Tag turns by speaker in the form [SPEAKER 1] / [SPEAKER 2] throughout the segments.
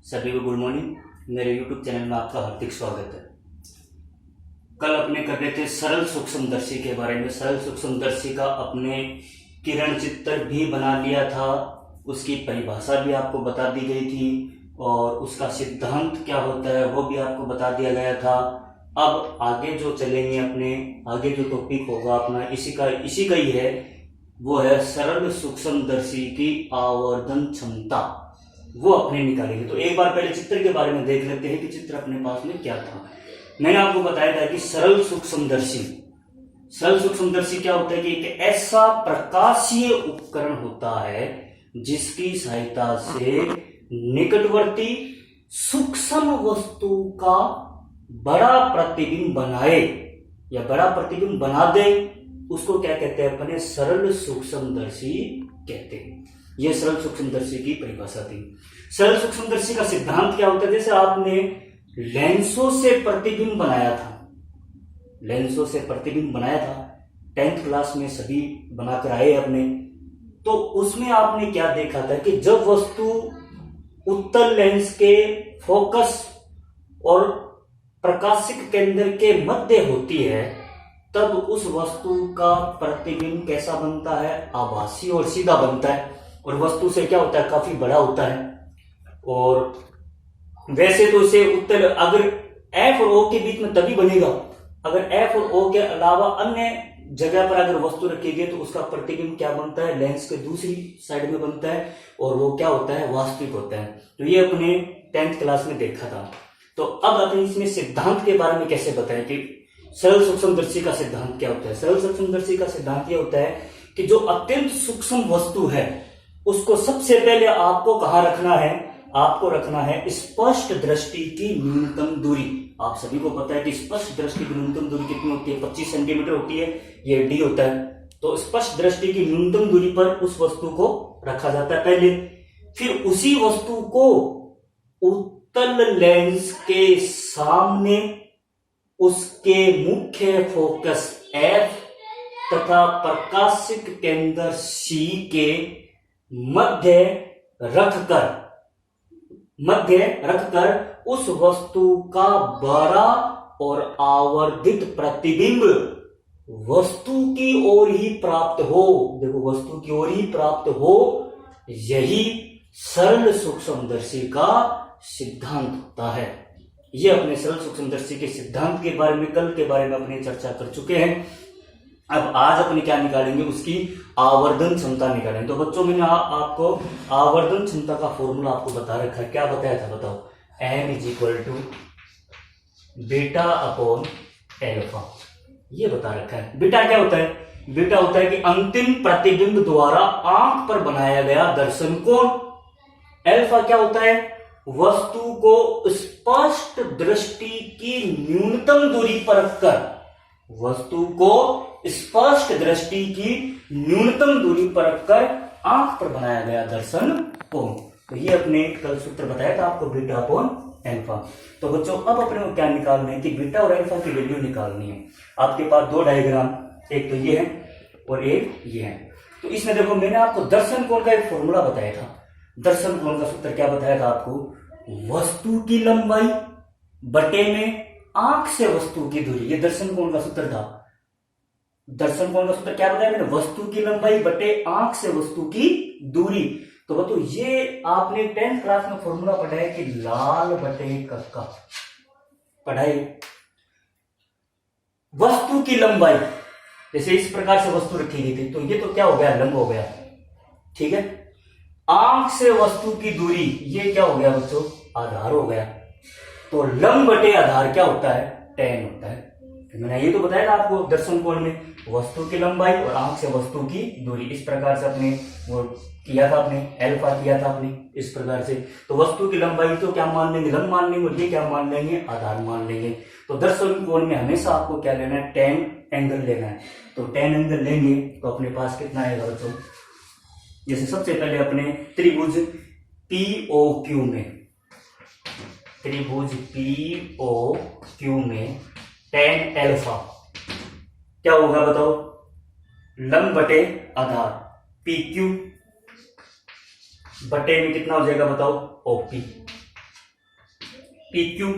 [SPEAKER 1] सभी को good morning. मेरे यूट्यूब चैनल में आपका हार्दिक स्वागत है। कल अपने कर रहे थे सरल सूक्ष्मदर्शी के बारे में। सरल सूक्ष्मदर्शी का अपने किरण चित्र भी बना लिया था, उसकी परिभाषा भी आपको बता दी गई थी और उसका सिद्धांत क्या होता है वो भी आपको बता दिया गया था। अब आगे जो चलेंगे, अपने आगे जो टॉपिक होगा अपना इसी का ही है, वो है सरल सूक्ष्मदर्शी की आवर्धन क्षमता। वो अपने निकालेंगे। तो एक बार पहले चित्र के बारे में देख लेते हैं कि चित्र अपने पास में क्या था। मैंने आपको बताया था कि सरल सूक्ष्मदर्शी क्या होता है कि एक ऐसा प्रकाशीय उपकरण होता है जिसकी सहायता से निकटवर्ती सूक्ष्म वस्तु का बड़ा प्रतिबिंब बनाए या बड़ा प्रतिबिंब बना दे, उसको क्या कहते हैं अपने? सरल सूक्ष्मदर्शी कहते हैं। यह सरल सूक्ष्मदर्शी की परिभाषा थी। सरल सूक्ष्मदर्शी का सिद्धांत क्या होता है? जैसे आपने लेंसों से प्रतिबिंब बनाया था, 10th क्लास में सभी बनाकर आए अपने, तो उसमें आपने क्या देखा था कि जब वस्तु उत्तल लेंस के फोकस और प्रकाशिक केंद्र के मध्य होती है, तब उस वस्तु का प्रतिबिंब कैसा बनता है? आभासी और सीधा बनता है, और वस्तु से क्या होता है? काफी बड़ा होता है। और वैसे तो इसे उत्तल, अगर एफ और ओ के बीच में तभी बनेगा अगर एफ और ओ के अलावा अन्य जगह पर अगर वस्तु रखेगी तो उसका प्रतिबिंब क्या बनता है? लेंस के दूसरी साइड में बनता है, और वो क्या होता है? वास्तविक होता है। तो ये अपने 10th क्लास में देखा था। तो अब अपने इसमें सिद्धांत के बारे में कैसे बताएं कि सरल सूक्ष्मदर्शी का सिद्धांत क्या होता है? सरल सूक्ष्मदर्शी का सिद्धांत यह होता है कि जो अत्यंत सूक्ष्म वस्तु है उसको सबसे पहले आपको कहां रखना है? आपको रखना है स्पष्ट दृष्टि की न्यूनतम दूरी। आप सभी को पता है कि स्पष्ट दृष्टि की न्यूनतम दूरी कितनी होती है? 25 सेंटीमीटर होती है। ये डी होता है। तो स्पष्ट दृष्टि की न्यूनतम दूरी पर उस वस्तु को रखा जाता है पहले। फिर उसी वस्तु को उत्तल लेंस के सामने उसके मुख्य फोकस F तथा प्रकाशिक केंद्र C के मध्य रखकर उस वस्तु का बड़ा और आवर्धित प्रतिबिंब वस्तु की ओर ही प्राप्त हो। देखो, वस्तु की ओर ही प्राप्त हो, यही सरल सूक्ष्मदर्शी का सिद्धांत होता है। ये अपने सरल सूक्ष्मदर्शी के सिद्धांत के बारे में कल के बारे में अपने चर्चा कर चुके हैं। अब आज अपने क्या निकालेंगे? उसकी आवर्धन क्षमता निकालेंगे। तो बच्चों, मैंने आपको आवर्धन क्षमता का फॉर्मूला आपको बता रखा है। क्या बताया था? बताओ। m = beta upon alpha. ये बता रखा है। बीटा क्या होता है? बीटा होता है कि अंतिम प्रतिबिंब द्वारा आंख पर बनाया गया दर्शन कोण। एल्फा क्या होता है? वस्तु को स्पष्ट दृष्टि की न्यूनतम दूरी पर रखकर आंख पर बनाया गया दर्शन कोण। तो ये अपने कल सूत्र बताया था आपको, बीटा अपॉन एल्फा। तो बच्चों, अब अपने को क्या निकालना है कि बीटा और एल्फा की वैल्यू निकालनी है। आपके पास दो डायग्राम, एक तो ये है और एक ये है। तो इसमें देखो, मैंने आपको दर्शन कोण का एक फॉर्मूला बताया था। दर्शन कोण का सूत्र क्या बताया था आपको? वस्तु की लंबाई बटे में आंख से वस्तु की दूरी। ये दर्शन कोण का सूत्र था। दर्शन कोण का सूत्र क्या बताया मैंने? वस्तु की लंबाई बटे आंख से वस्तु की दूरी। तो बताओ, ये आपने 10th क्लास में फॉर्मूला पढ़ा है कि लाल बटे कक्का पढ़ाई। वस्तु की लंबाई, जैसे इस प्रकार से वस्तु रखी गई थी, तो ये तो क्या हो गया? लंब हो गया। ठीक है। आंख से वस्तु की दूरी, ये क्या हो गया बच्चों? आधार हो गया। तो लंब बटे आधार क्या होता है? tan होता है। मैंने ये तो बताया था आपको दर्शन कोण में वस्तु की लंबाई और आंख से वस्तु की दूरी। इस प्रकार से अपने वो किया था, अपने एल्फा किया था अपने इस प्रकार से। तो वस्तु की लंबाई तो क्या मान लेंगे? लंब मान लेंगे, और ये क्या मान लेंगे? आधार मान लेंगे। तो दर्शन कोण में हमेशा आपको क्या लेना है? tan एंगल लेना है। तो tan एंगल लेंगे तो अपने पास कितना आएगा बच्चों? जैसे सबसे पहले अपने त्रिभुज POQ में tan एल्फा क्या होगा बताओ? लंब बटे आधार, PQ बटे में कितना हो जाएगा बताओ? OP। पी क्यू,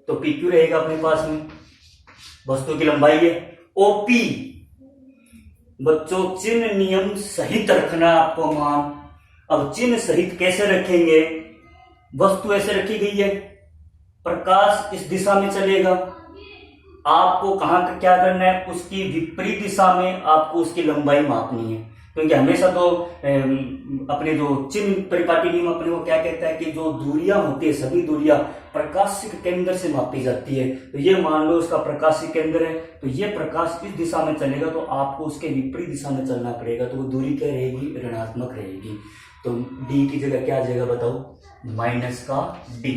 [SPEAKER 1] तो पी क्यू रहेगा अपने पास में, वस्तु की लंबाई है। ओपी, बच्चों चिन्ह नियम सहित रखना आपको मान। अब चिन्ह सहित कैसे रखेंगे, वस्तु ऐसे रखी गई है, प्रकाश इस दिशा में चलेगा, आपको कहां क्या करना है, उसकी विपरीत दिशा में आपको उसकी लंबाई मापनी है। क्योंकि हमेशा तो अपने जो चिन्ह परिपाटी नियम अपने को क्या कहता है कि जो दूरियां होती है सभी दूरियां प्रकाशिक केंद्र से मापी जाती है। तो ये मान लो उसका प्रकाशिक केंद्र है, तो ये प्रकाश इस दिशा में चलेगा तो आपको उसके विपरीत दिशा में चलना पड़ेगा, तो वो दूरी क्या रहेगी, ऋणात्मक रहेगी। तो डी की जगह क्या आ जाएगा बताओ, माइनस का डी।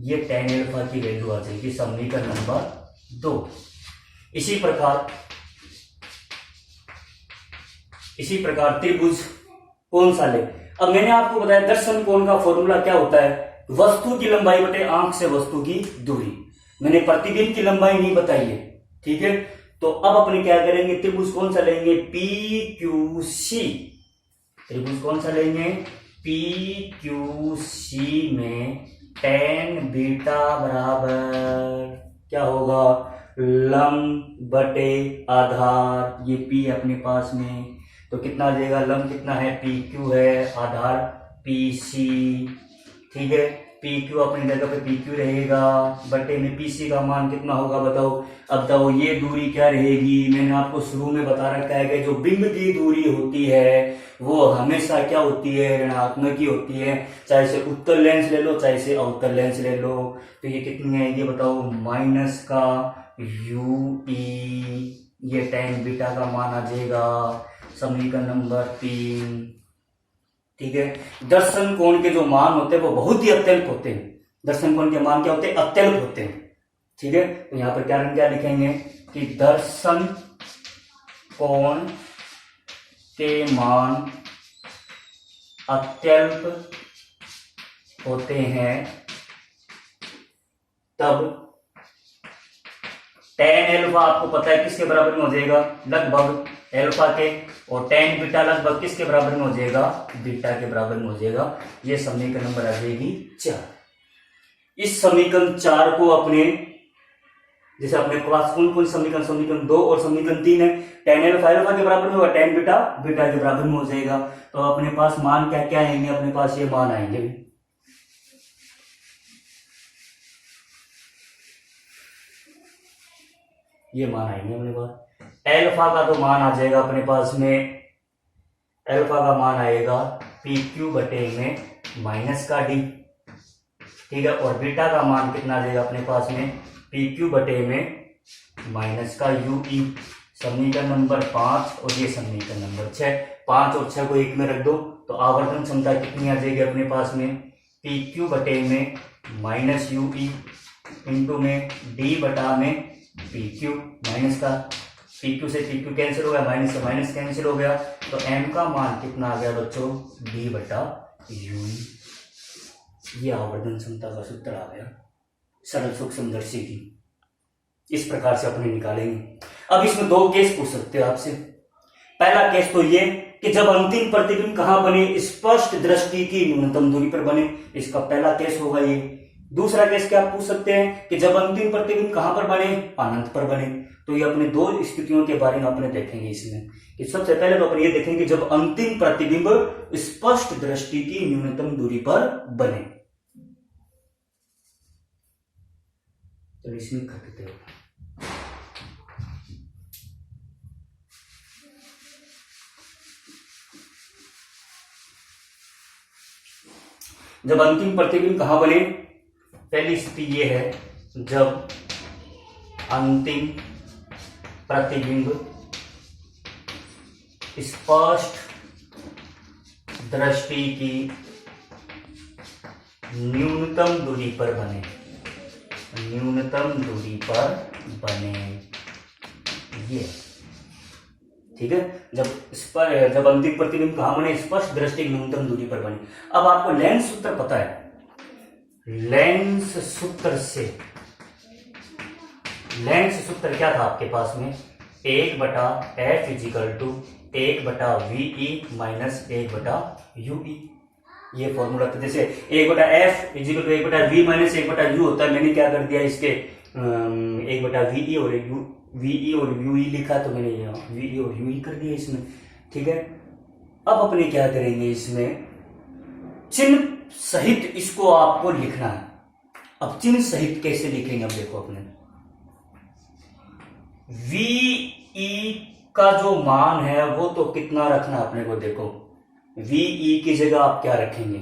[SPEAKER 1] ये tan अल्फा की वैल्यू आ जाएगी समीकरण नंबर 2। इसी प्रकार त्रिभुज कौन सा ले। अब मैंने आपको बताया दर्शन कोण का फॉर्मूला क्या होता है, वस्तु की लंबाई बटे आंख से वस्तु की दूरी। मैंने प्रतिबिंब की लंबाई नहीं बताई है, ठीक है। तो अब अपने क्या करेंगे, त्रिभुज कौन सा लेंगे, पी क्यू सी। त्रिभुज कौन सा लेंगे, पी क्यू सी में tan बीटा बराबर क्या होगा, लंब बटे आधार। ये P अपने पास में, तो कितना आ जाएगा, लंब कितना है, पी क्यू है, आधार पी सी, ठीक है। पी क्यू अपनी जगह पे पी क्यू रहेगा, बटे में पी सी का मान कितना होगा बताओ। अब बताओ ये दूरी क्या रहेगी, मैंने आपको शुरू में बता रखा है कि जो बिंब की दूरी होती है वो हमेशा क्या होती है, ऋणात्मक ही होती है, चाहे से उत्तल लेंस ले लो चाहे से अवतल लेंस ले लो। तो ये कितनी है, ये बताओ माइनस का यू ई, ये tan बीटा का मान आ जाएगा समीकरण नंबर 3, ठीक है। दर्शन कोण के जो मान होते हैं वो बहुत ही अत्यल्प होते हैं। दर्शन कोण के मान क्या होते हैं, अत्यल्प होते हैं, ठीक है। तो यहां पर क्या लिखेंगे कि दर्शन कोण के मान अत्यल्प होते हैं, तब tan अल्फा आपको पता है किसके बराबर में हो जाएगा, लगभग अल्फा के, और tan बीटा लगभग किसके बराबर में हो जाएगा, बीटा के बराबर में हो जाएगा। ये समीकरण नंबर आ जाएगी 4। इस समीकरण 4 को अपने जैसे अपने पास कौन कौन समीकरण, समीकरण 2 और समीकरण 3 है, tan अल्फा के बराबर में होगा, tan बीटा बीटा के बराबर में हो जाएगा। तो अपने पास मान क्या क्या आएंगे, अपने पास ये मान आएंगे, ये मान आएंगे अपने पास। अल्फा का तो मान आ जाएगा अपने पास में, अल्फा का मान आएगा पी क्यू बटे में माइनस का डी, ठीक है। और बीटा का मान कितना आ जाएगा अपने पास में, पी क्यू बटे में माइनस का यू ई। समीकरण नंबर 5 और ये समीकरण नंबर 6, 5 और 6 को एक में रख दो तो आवर्तन क्षमता कितनी आ जाएगी अपने पास में, पी क्यू बटे में माइनस यू ई इंटू में डी बटा में पी क्यू, माइनस का पी क्यू से पी क्यू कैंसिल हो गया, माइनस से माइनस कैंसिल हो गया, तो एम का मान कितना आ गया बच्चों, डी बटा यू। ये आवर्धन क्षमता का सूत्र आ गया सरल सूक्ष्मदर्शी की। इस प्रकार से अपने निकालेंगे। अब इसमें 2 केस पूछ सकते हो आपसे। पहला केस तो ये कि जब अंतिम प्रतिबिंब कहां बने, स्पष्ट दृष्टि की न्यूनतम दूरी पर बने, इसका पहला केस होगा ये। दूसरा केस क्या आप पूछ सकते हैं कि जब अंतिम प्रतिबिंब कहां पर बने, अनंत पर बने। तो ये अपने 2 स्थितियों के बारे में अपने देखेंगे इसमें कि सबसे पहले तो अपन ये देखेंगे जब अंतिम प्रतिबिंब स्पष्ट दृष्टि की न्यूनतम दूरी पर बने। तो इसमें करते हो जब अंतिम प्रतिबिंब कहां बने, पहली स्थिति ये है जब अंतिम प्रतिबिंब स्पष्ट दृष्टि की न्यूनतम दूरी पर बने, न्यूनतम दूरी पर बने, ये ठीक है। जब अंतिम प्रतिबिंब कहां बने, स्पष्ट दृष्टि की न्यूनतम दूरी पर बने। अब आपको लेंस सूत्र पता है, लेंस सूत्र क्या था आपके पास में, 1/f is equal to 1/VE minus 1/UE। ये फॉर्मूला था। जैसे 1/f is equal to 1/v minus 1/u होता है। मैंने क्या कर दिया इसके 1/ve और ve और ue लिखा, तो मैंने ve और ue कर दिया इसमें। ठीक है, अब अपने क्या करेंगे, इसमें चिन्ह सहित इसको आपको लिखना है। अब चिन्ह सहित कैसे लिखेंगे, अब देखो अपने ve का जो मान है वो तो कितना रखना अपने को, देखो ve की जगह आप क्या रखेंगे,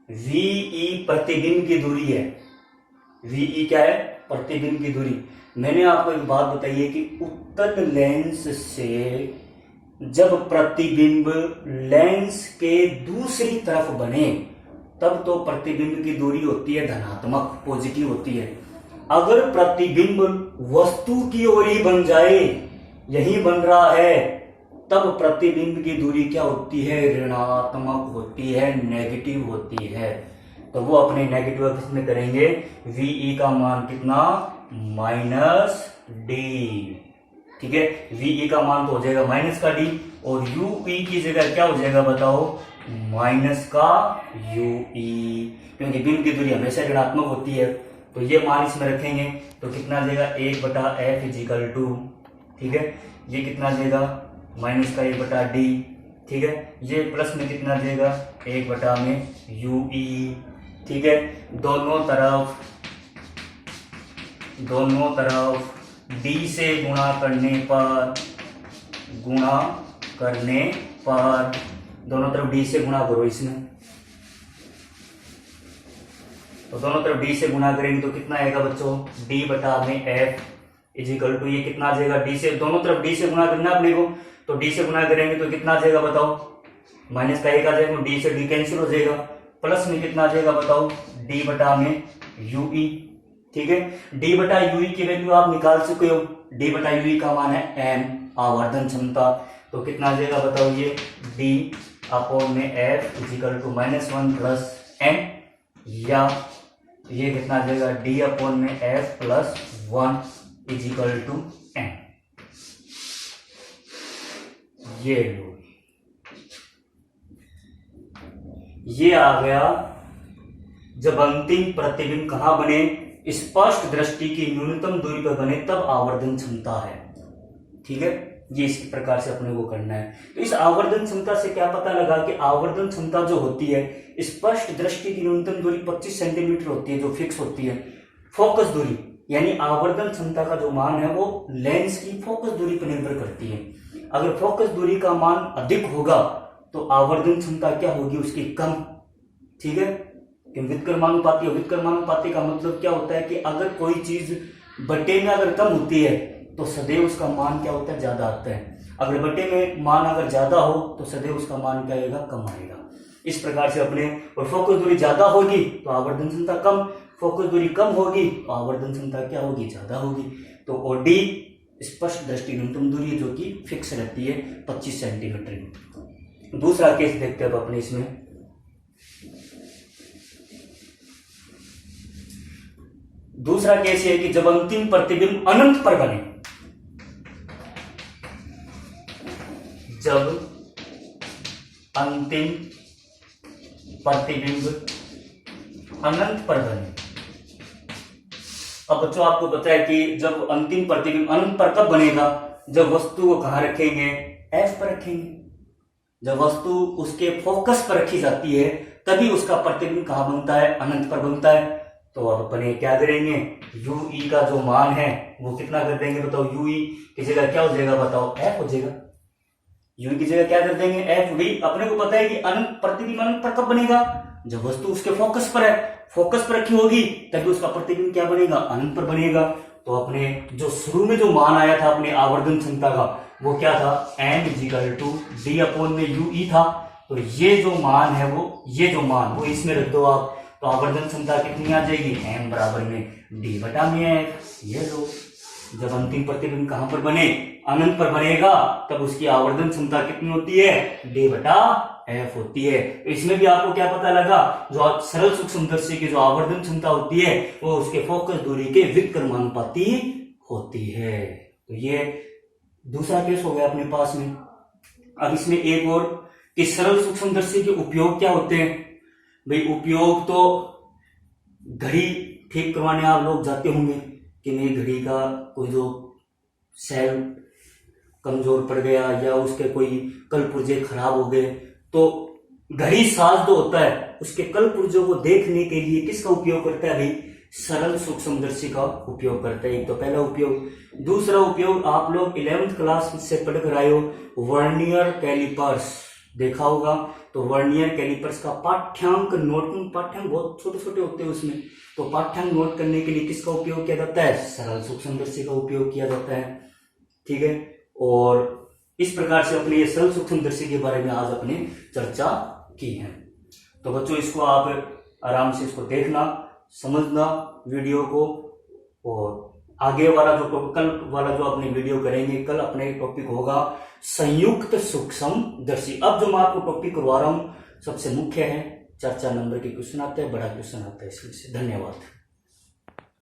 [SPEAKER 1] ve प्रतिबिंब की दूरी है। ve क्या है, प्रतिबिंब की दूरी। मैंने आपको एक बात बताई है कि उत्तल लेंस से जब प्रतिबिंब लेंस के दूसरी तरफ बने तब तो प्रतिबिंब की दूरी होती है धनात्मक, पॉजिटिव होती है। अगर प्रतिबिंब वस्तु की ओर ही बन जाए, यही बन रहा है, तब प्रतिबिंब की दूरी क्या होती है, ऋणात्मक होती है, नेगेटिव होती है। तो वो अपने नेगेटिव ऑफिस में करेंगे। ve का मान कितना, -d। ठीक है, ve का मान तो हो जाएगा माइनस का d, और ue की जगह क्या हो जाएगा बताओ, माइनस का ue, क्योंकि बिंब की दूरी हमेशा ऋणात्मक होती है। तो ये मान इसमें रखेंगे तो कितना जाएगा, 1/f इजिकल टू, ठीक है, ये कितना जाएगा, माइनस का 1/d। ठीक है, ये प्लस में कितना जाएगा, 1/ue। ठीक है, दोनों तरफ d से गुणा करने पर दोनों तरफ d से गुणा करो इसमें, तो दोनों तरफ d से गुणा करेंगे तो कितना आएगा बच्चों, d/f इजिकल टू, ये कितना आ जाएगा, d से, दोनों तरफ d से गुणा करना अपने को, तो d से गुणा करेंगे तो कितना आ जाएगा बताओ, माइनस का 1 आ जाएगा, d से d कैंसिल हो जाएगा, प्लस में कितना आ जाएगा बताओ, d/ue। ठीक है, d/ue की वैल्यू आप निकाल सकते हो, d/ue का मान है m, आवर्धन क्षमता। तो कितना आ जाएगा बताओ, ये d/f is equal to -1 plus m, या ये कितना आ जाएगा, d/f plus 1 is equal to m। ये लो, ये आ गया जब अंतिम प्रतिबिंब कहां बने, स्पष्ट दृष्टि की न्यूनतम दूरी पर बने तब आवर्धन क्षमता है। ठीक है, ये इस प्रकार से अपने को करना है। तो इस आवर्धन क्षमता से क्या पता लगा कि आवर्धन क्षमता जो होती है, स्पष्ट दृष्टि की न्यूनतम दूरी 25 सेंटीमीटर होती है, जो फिक्स होती है। फोकस दूरी यानी आवर्धन क्षमता का जो मान है वो लेंस की फोकस दूरी पर निर्भर करती है। अगर फोकस दूरी का मान अधिक होगा तो आवर्धन क्षमता क्या होगी, उसकी कम। ठीक है, व्युत्क्रमानुपाती का मतलब क्या होता है कि अगर कोई चीज बटे में अगर कम होती है तो सदैव उसका मान क्या होता है, ज्यादा आता है। अगर बटे में मान अगर ज्यादा हो तो सदैव उसका मान क्या आएगा, कम आएगा। इस प्रकार से अपने, और फोकस दूरी ज्यादा होगी तो आवर्धन क्षमता कम, फोकस दूरी कम होगी तो आवर्धन क्षमता क्या होगी, ज्यादा होगी। तो और डी स्पष्ट दृष्टि न्यूनतम दूरी है जो कि फिक्स रहती है 25 सेंटीमीटर। दूसरा केस देखते हैं अब अपने इसमें। दूसरा केस है कि जब अंतिम प्रतिबिंब अनंत पर बने, जब अंतिम प्रतिबिंब अनंत पर बने। अब बच्चों आपको पता है कि जब अंतिम प्रतिबिंब अनंत पर कब बनेगा, जब वस्तु को कहां रखेंगे, एफ पर रखेंगे। जब वस्तु उसके फोकस पर रखी जाती है तभी उसका प्रतिबिंब कहां बनता है, अनंत पर बनता है। तो अब अपने क्या करेंगे, ue का जो मान है वो कितना कर देंगे बताओ, ue की जगह क्या हो जाएगा बताओ, f हो जाएगा। ue की जगह क्या कर देंगे, f। भी अपने को पता है कि अनंत प्रतिबिंब अनंत पर कब बनेगा, जब वस्तु उसके फोकस पर है, फोकस पर रखी होगी तभी उसका प्रतिबिंब क्या बनेगा, अनंत पर बनेगा। तो अपने जो शुरू में जो मान आया था अपने आवर्धन क्षमता का वो क्या था, m इजिकल टू d/ue था। तो ये जो मान है वो इसमें रख दो आप, तो आवर्धन क्षमता कितनी आ जाएगी, m बराबर में d/f। ये लो, जब अंतिम प्रतिबिंब कहां पर बने, अनंत पर बनेगा तब उसकी आवर्धन क्षमता कितनी होती है, d/f होती है। तो इसमें भी आपको क्या पता लगा, जो सरल सूक्ष्मदर्शी की जो आवर्धन क्षमता होती है वो उसके फोकस दूरी के व्युत्क्रमानुपाती होती है। तो ये दूसरा केस हो गया अपने पास में। अब इसमें एक और कि सरल सूक्ष्मदर्शी के उपयोग क्या होते हैं। भाई उपयोग तो घड़ी ठीक करवाने आप लोग जाते होंगे कि मेरी घड़ी का कोई जो सेल कमजोर पड़ गया या उसके कोई कल पुर्जे खराब हो गए, तो घड़ी साज जो होता है उसके कल पुर्जों को देखने के लिए किसका उपयोग करता है भाई? सरल सूक्ष्मदर्शी का उपयोग करता है। एक तो पहला उपयोग। दूसरा उपयोग आप लोग 11th क्लास से पढ़ कर आए हो, वर्नियर कैलिपर्स देखा होगा। तो वर्नियर कैलिपर्स का पाठ्यांक नोट, पाठ्यांक बहुत छोटे छोटे होते हैं उसमें, तो पाठ्यांक नोट करने के लिए किसका उपयोग किया जाता है? सरल सूक्ष्मदर्शी का उपयोग किया जाता है। ठीक है, और इस प्रकार से अपने ये सरल सूक्ष्मदर्शी के बारे में आज अपने चर्चा की है। तो बच्चों इसको आप आराम से इसको देखना, समझना वीडियो को, और आगे वाला जो कल वाला जो अपने वीडियो करेंगे, कल अपने टॉपिक होगा संयुक्त सूक्ष्मदर्शी। अब जो मैं आपको टॉपिक करवा रहा हूं सबसे मुख्य है, चर्चा नंबर के क्वेश्चन आते हैं, बड़ा क्वेश्चन आता है इसमें से। धन्यवाद।